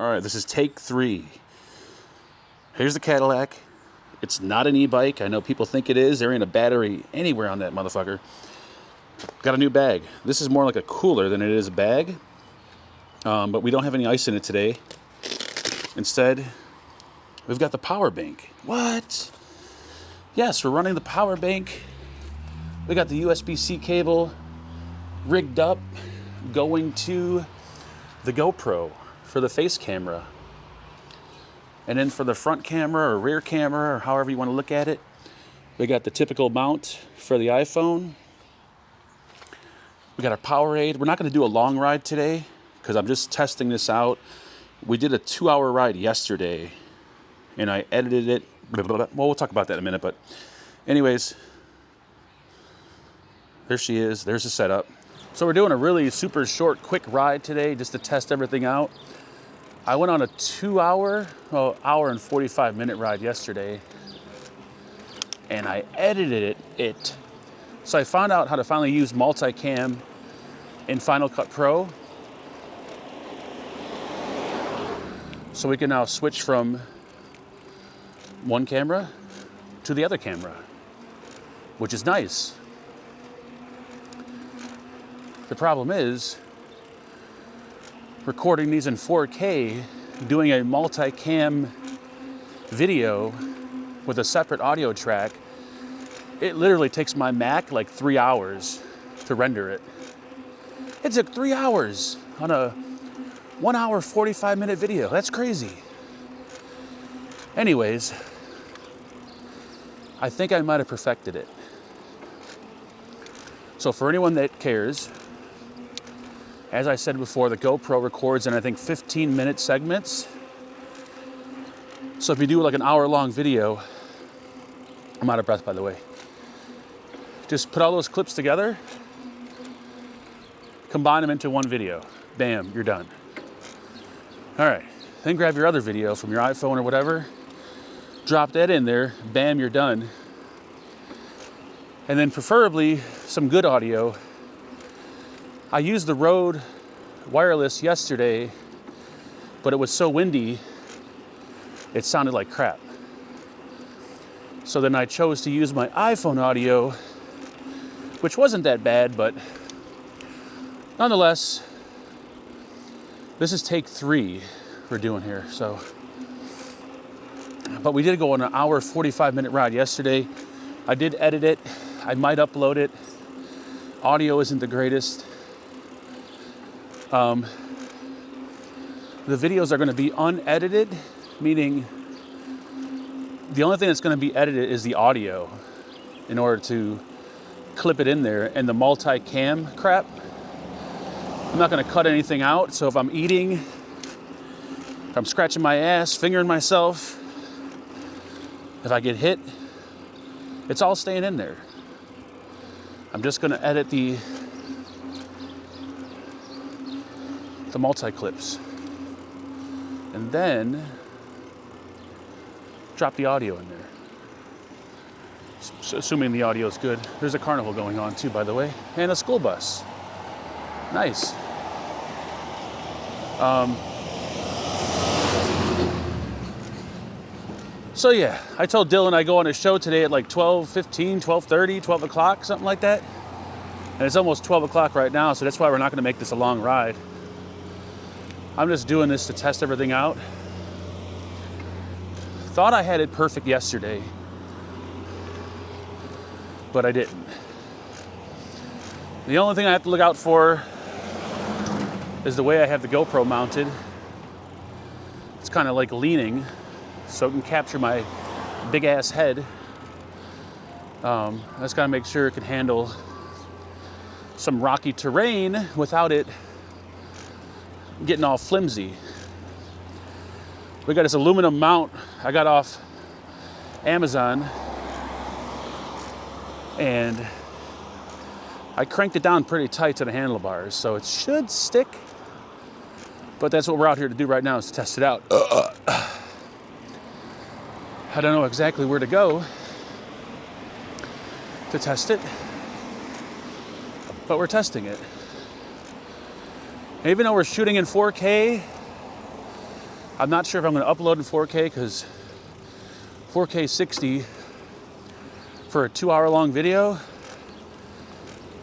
All right, this is take 3. Here's the Cadillac. It's not an e-bike. I know people think it is. There ain't a battery anywhere on that motherfucker. Got a new bag. This is more like a cooler than it is a bag. But we don't have any ice in it today. Instead, we've got the power bank. What? Yes, we're running the power bank. We got the USB-C cable rigged up, going to the GoPro for the face camera. And then for the front camera or rear camera, or however you want to look at it, we got the typical mount for the iPhone. We got our Powerade. We're not going to do a long ride today because I'm just testing this out. We did a 2-hour ride yesterday, and I edited it. Well, we'll talk about that in a minute, but anyways, there she is. There's the setup. So we're doing a really super short, quick ride today just to test everything out. I went on a 2-hour, hour and 45-minute ride yesterday, and I edited it. So I found out how to finally use multicam in Final Cut Pro. So we can now switch from one camera to the other camera, which is nice. The problem is, recording these in 4K, doing a multicam video with a separate audio track, it literally takes my Mac like 3 hours to render it. It took 3 hours on a 1 hour, 45-minute video. That's crazy. Anyways, I think I might have perfected it. So for anyone that cares, as I said before, the GoPro records in, I think, 15-minute segments. So if you do like an hour-long video, I'm out of breath, by the way. Just put all those clips together, combine them into one video. Bam, you're done. All right, then grab your other video from your iPhone or whatever, drop that in there, bam, you're done. And then preferably some good audio. I used the Rode wireless yesterday, but it was so windy, it sounded like crap. So then I chose to use my iPhone audio, which wasn't that bad, but nonetheless, this is take 3 we're doing here. So, but we did go on an hour, 45-minute ride yesterday. I did edit it. I might upload it. Audio isn't the greatest. The videos are going to be unedited, meaning the only thing that's going to be edited is the audio in order to clip it in there. And the multicam crap, I'm not going to cut anything out. So if I'm eating, if I'm scratching my ass, fingering myself, if I get hit, it's all staying in there. I'm just going to edit the multi-clips, and then drop the audio in there, assuming the audio is good. There's a carnival going on too, by the way, and a school bus. Nice. So yeah, I told Dylan I go on a show today at like 12:15, 12:30, 12 o'clock, something like that. And it's almost 12 o'clock right now, so that's why we're not going to make this a long ride. I'm just doing this to test everything out. Thought I had it perfect yesterday, but I didn't. The only thing I have to look out for is the way I have the GoPro mounted. It's kind of like leaning, so it can capture my big ass head. I just gotta make sure it can handle some rocky terrain without it getting all flimsy. We got this aluminum mount I got off Amazon, and I cranked it down pretty tight to the handlebars, so it should stick. But that's what we're out here to do right now, is to test it out. I don't know exactly where to go to test it, but we're testing it. And even though we're shooting in 4K, I'm not sure if I'm going to upload in 4K because 4K 60 for a 2-hour long video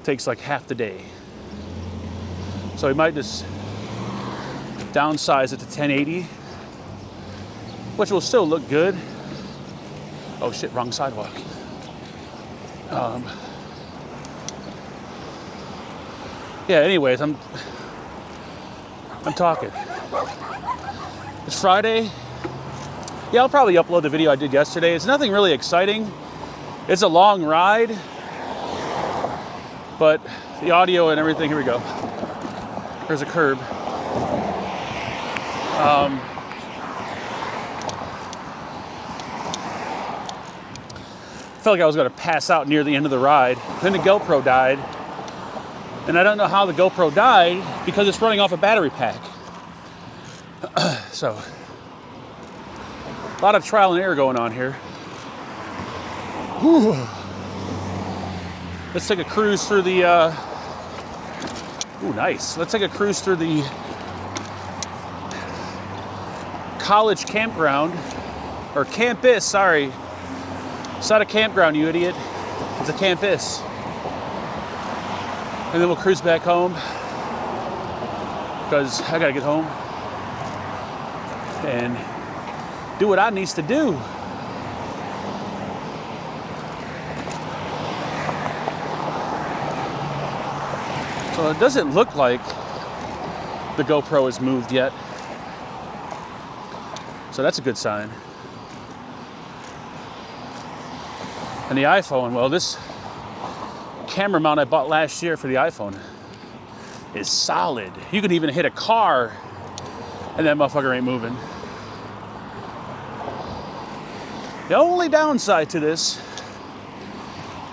takes like half the day. So we might just downsize it to 1080, which will still look good. Oh shit, wrong sidewalk. Yeah, anyways, I'm talking. It's Friday. Yeah, I'll probably upload the video I did yesterday. It's nothing really exciting. It's a long ride, but the audio and everything, here we go. There's a curb. Felt like I was gonna pass out near the end of the ride. Then the GoPro died. And I don't know how the GoPro died because it's running off a battery pack. So, a lot of trial and error going on here. Whew. Let's take a cruise through the, ooh, nice. Let's take a cruise through the college campground, or campus, sorry. It's not a campground, you idiot. It's a campus. And then we'll cruise back home because I gotta get home and do what I needs to do. So it doesn't look like the GoPro has moved yet. So that's a good sign. And the iPhone, well, this camera mount I bought last year for the iPhone is solid. You can even hit a car and that motherfucker ain't moving. The only downside to this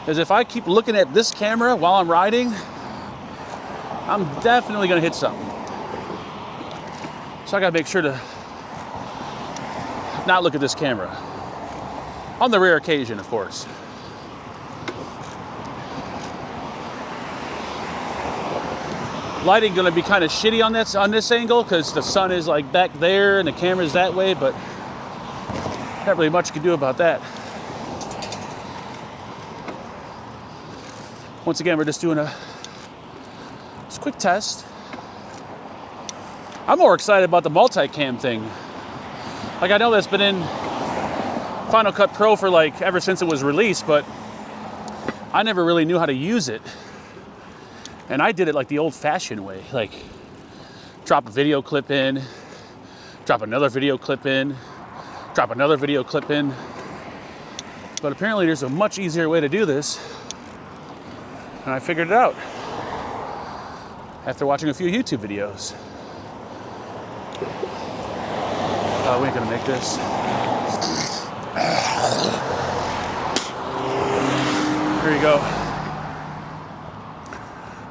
is if I keep looking at this camera while I'm riding, I'm definitely gonna hit something. So I gotta make sure to not look at this camera. On the rare occasion, of course. Lighting gonna be kind of shitty on this angle because the sun is like back there and the camera's that way, but not really much you can do about that. Once again, we're just doing a quick test. I'm more excited about the multicam thing. Like, I know that's been in Final Cut Pro for like ever since it was released, but I never really knew how to use it. And I did it like the old-fashioned way, like drop a video clip in, drop another video clip in, drop another video clip in. But apparently there's a much easier way to do this, and I figured it out after watching a few YouTube videos. We ain't gonna make this. Here you go.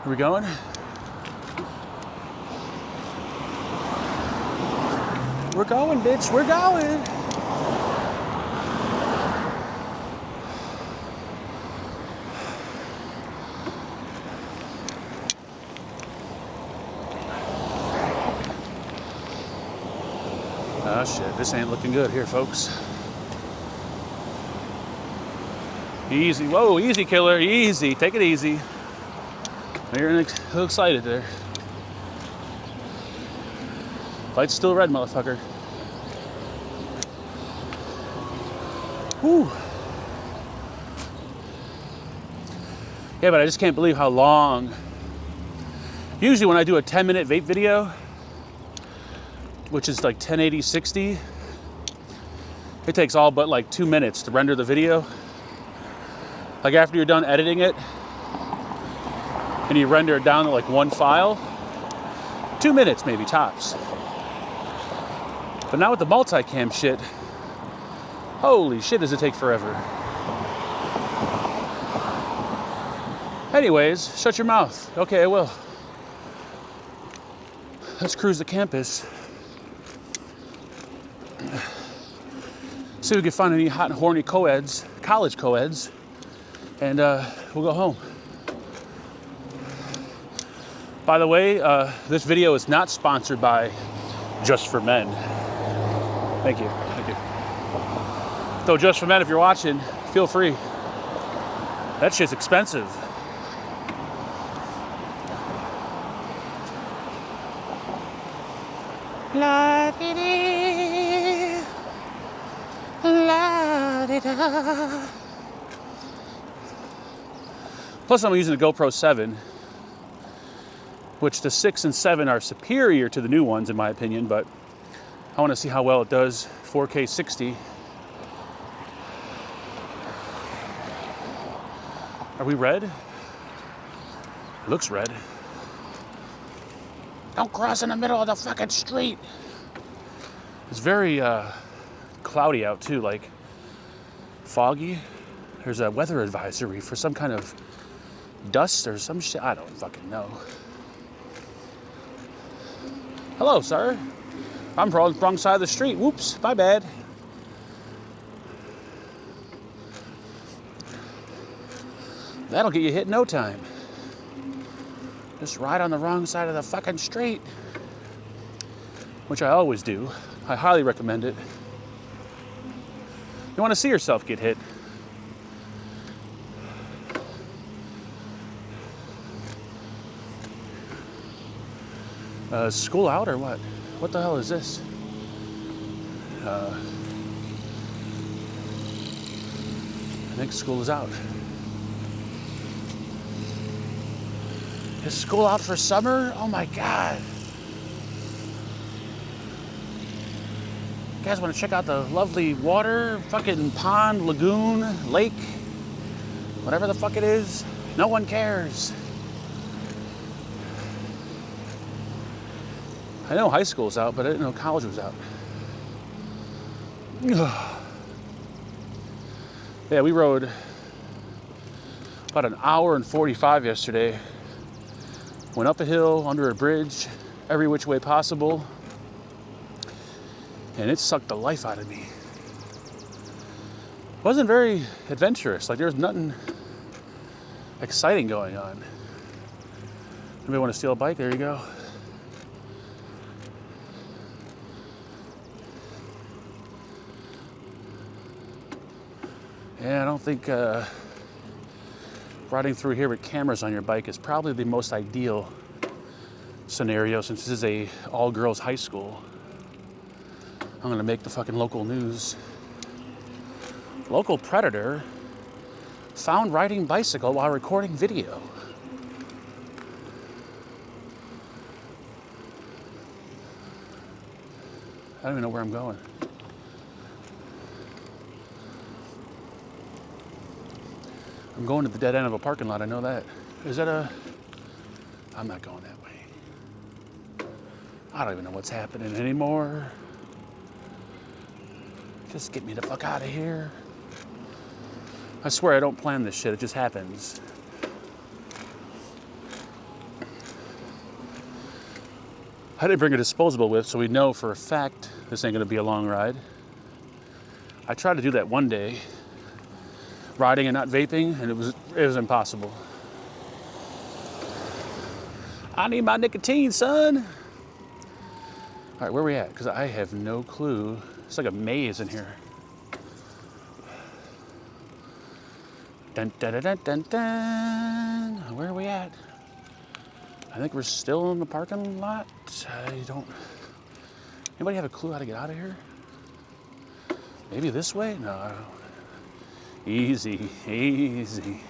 Are we going? We're going, bitch. We're going. Oh shit, this ain't looking good here, folks. Easy. Whoa, easy, killer. Easy. Take it easy. You're a little excited there. Light's still red, motherfucker. Whew. Yeah, but I just can't believe how long. Usually when I do a 10-minute vape video, which is like 1080 60, it takes all but like 2 minutes to render the video. Like after you're done editing it, and you render it down to like one file, 2 minutes maybe tops. But now with the multicam shit, holy shit, does it take forever. Anyways, shut your mouth. Okay, I will. Let's cruise the campus. See if we can find any hot and horny co-eds, college co-eds, and we'll go home. By the way, this video is not sponsored by Just for Men. Thank you. Thank you. Though, just for men, if you're watching, feel free. That shit's expensive. La-di-dee, la-di-da. Plus, I'm using a GoPro 7, which the 6 and 7 are superior to the new ones, in my opinion, but I want to see how well it does 4K 60. Are we red? It looks red. Don't cross in the middle of the fucking street. It's very cloudy out too, like foggy. There's a weather advisory for some kind of dust or some shit. I don't fucking know. Hello, sir. I'm wrong side of the street. Whoops, my bad. That'll get you hit in no time. Just ride on the wrong side of the fucking street. Which I always do. I highly recommend it. You want to see yourself get hit. School out or what? What the hell is this? I think school is out. Is school out for summer? Oh my God. You guys want to check out the lovely water? Fucking pond, lagoon, lake, whatever the fuck it is. No one cares. I know high school's out, but I didn't know college was out. Yeah, we rode about an hour and 45 yesterday. Went up a hill, under a bridge, every which way possible. And it sucked the life out of me. It wasn't very adventurous. Like, there was nothing exciting going on. Anybody want to steal a bike? There you go. Yeah, I don't think riding through here with cameras on your bike is probably the most ideal scenario, since this is a all-girls high school. I'm gonna make the fucking local news. Local predator found riding bicycle while recording video. I don't even know where I'm going. I'm going to the dead end of a parking lot, I know that. Is that a... I'm not going that way. I don't even know what's happening anymore. Just get me the fuck out of here. I swear I don't plan this shit, it just happens. I didn't bring a disposable with, so we know for a fact this ain't gonna be a long ride. I tried to do that one day, riding and not vaping, and it was impossible. I need my nicotine, son. All right, where are we at? Because I have no clue. It's like a maze in here. Dun, dun, dun, dun, dun, dun. Where are we at? I think we're still in the parking lot. I don't... Anybody have a clue how to get out of here? Maybe this way? No, I don't. Easy, easy.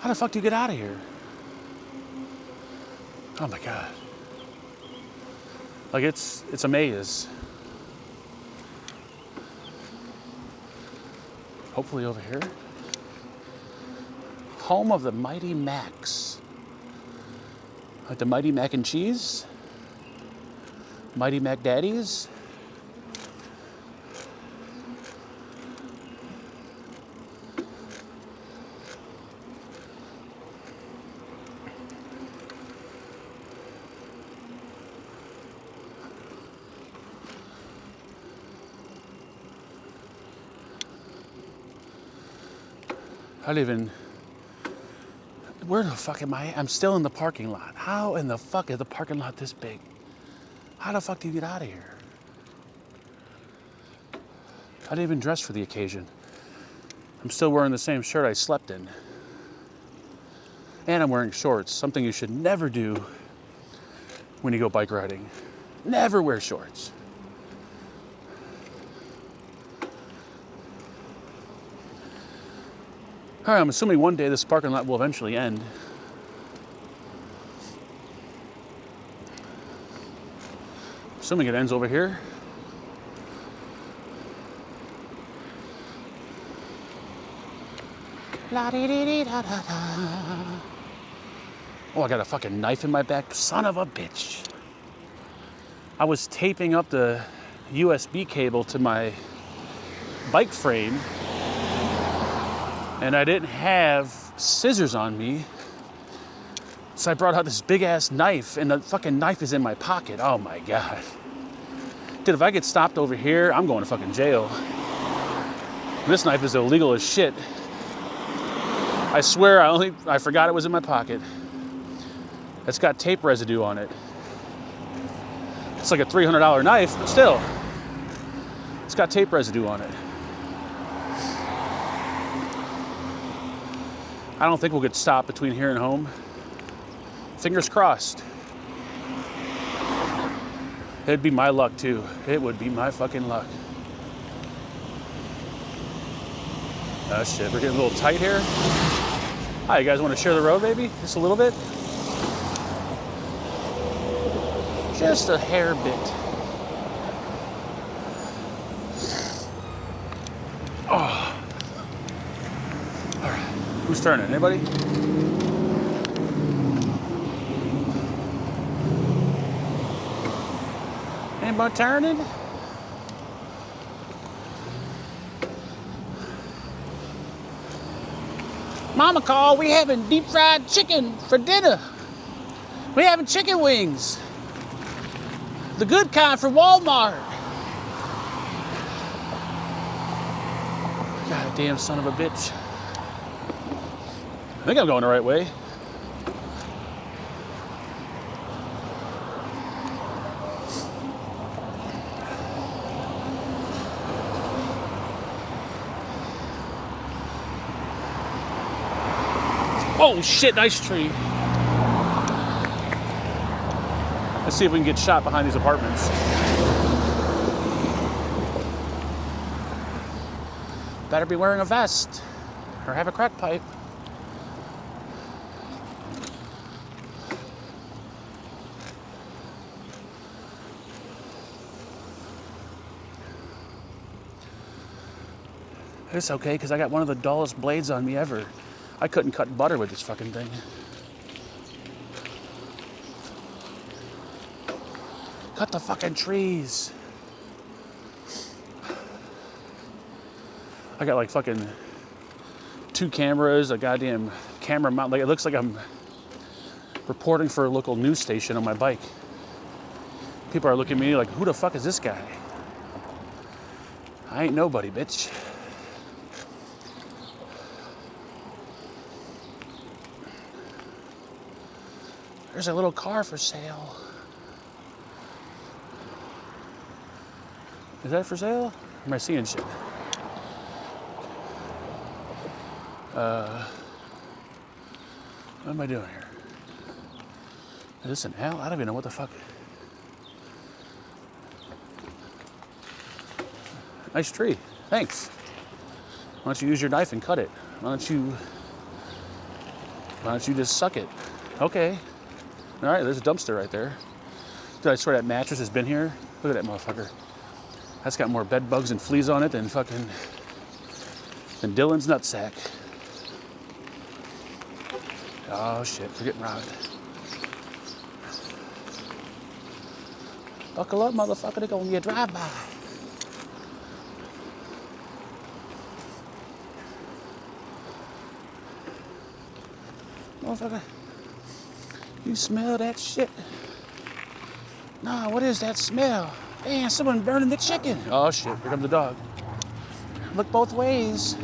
How the fuck do you get out of here? Oh my God. Like it's a maze. Hopefully over here. Home of the Mighty Macs. Like the Mighty Mac and Cheese? Mighty Mac Daddies? I don't even... Where the fuck am I? I'm still in the parking lot. How in the fuck is the parking lot this big? How the fuck do you get out of here? I didn't even dress for the occasion. I'm still wearing the same shirt I slept in. And I'm wearing shorts, something you should never do when you go bike riding. Never wear shorts. All right, I'm assuming one day this parking lot will eventually end. Assuming it ends over here. La-dee-dee-dee-da-da-da. Oh, I got a fucking knife in my back. Son of a bitch. I was taping up the USB cable to my bike frame, and I didn't have scissors on me. So I brought out this big ass knife, and the fucking knife is in my pocket. Oh my God. Dude, if I get stopped over here, I'm going to fucking jail. This knife is illegal as shit. I swear I forgot it was in my pocket. It's got tape residue on it. It's like a $300 knife, but still. It's got tape residue on it. I don't think we'll get stopped between here and home. Fingers crossed. It'd be my luck too. It would be my fucking luck. Oh shit, we're getting a little tight here. Hi, you guys want to share the road maybe? Just a little bit? Just a hair bit. Oh. All right, who's turning? Anybody? Anybody turning? Mama called, we having deep fried chicken for dinner. We having chicken wings. The good kind from Walmart. Goddamn son of a bitch. I think I'm going the right way. Oh shit, nice tree. Let's see if we can get shot behind these apartments. Better be wearing a vest or have a crack pipe. It's okay, because I got one of the dullest blades on me ever. I couldn't cut butter with this fucking thing. Cut the fucking trees. I got like fucking 2 cameras, a goddamn camera mount. Like, it looks like I'm reporting for a local news station on my bike. People are looking at me like, who the fuck is this guy? I ain't nobody, bitch. There's a little car for sale. Is that for sale? Or am I seeing shit? What am I doing here? Is this an L? I don't even know what the fuck. Nice tree. Thanks. Why don't you use your knife and cut it? Why don't you just suck it? Okay. All right, there's a dumpster right there. Dude, I swear that mattress has been here. Look at that motherfucker. That's got more bed bugs and fleas on it than Dylan's nutsack. Oh shit, we're getting robbed. Buckle up, motherfucker, they're gonna be a drive-by. Motherfucker, you smell that shit? Nah, what is that smell? Man, someone burning the chicken. Oh shit, here comes the dog. Look both ways.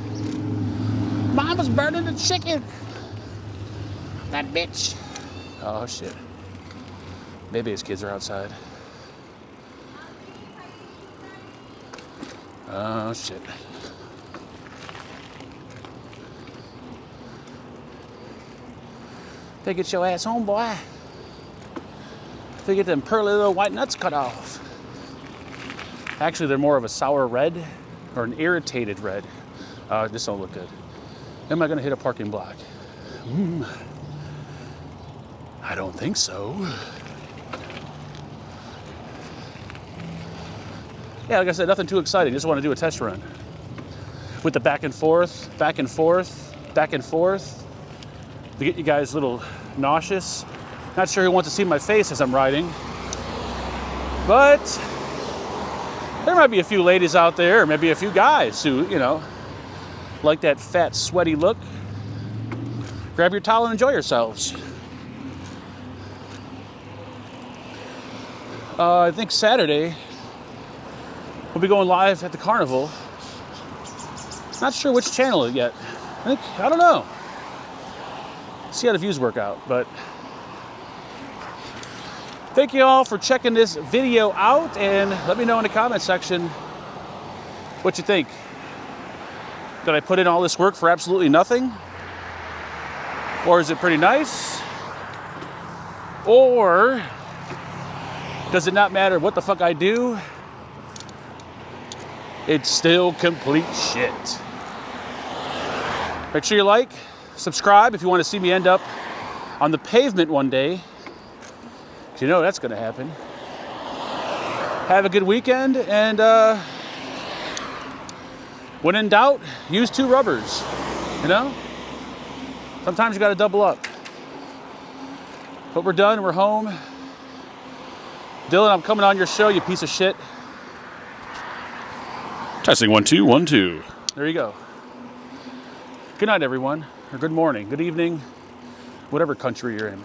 Mama's burning the chicken. That bitch. Oh, shit. Maybe his kids are outside. Oh, shit. They get your ass home, boy. They get them pearly little white nuts cut off. Actually, they're more of a sour red or an irritated red. This don't look good. Am I gonna hit a parking block? I don't think so. Yeah, like I said, nothing too exciting. Just want to do a test run. With the back and forth, back and forth, back and forth. To get you guys a little nauseous. Not sure who wants to see my face as I'm riding. But there might be a few ladies out there, or maybe a few guys who, you know, like that fat, sweaty look. Grab your towel and enjoy yourselves. I think Saturday we'll be going live at the carnival. Not sure which channel yet. I don't know. See how the views work out, but thank you all for checking this video out, and let me know in the comment section what you think. Did I put in all this work for absolutely nothing? Or is it pretty nice? Or does it not matter what the fuck I do? It's still complete shit. Make sure you like, subscribe if you want to see me end up on the pavement one day. 'Cause you know that's going to happen. Have a good weekend, and when in doubt, use 2 rubbers. You know? Sometimes you got to double up. But we're done, we're home. Dylan, I'm coming on your show, you piece of shit. Testing 1 2 1 2. There you go. Good night, everyone, or good morning, good evening, whatever country you're in.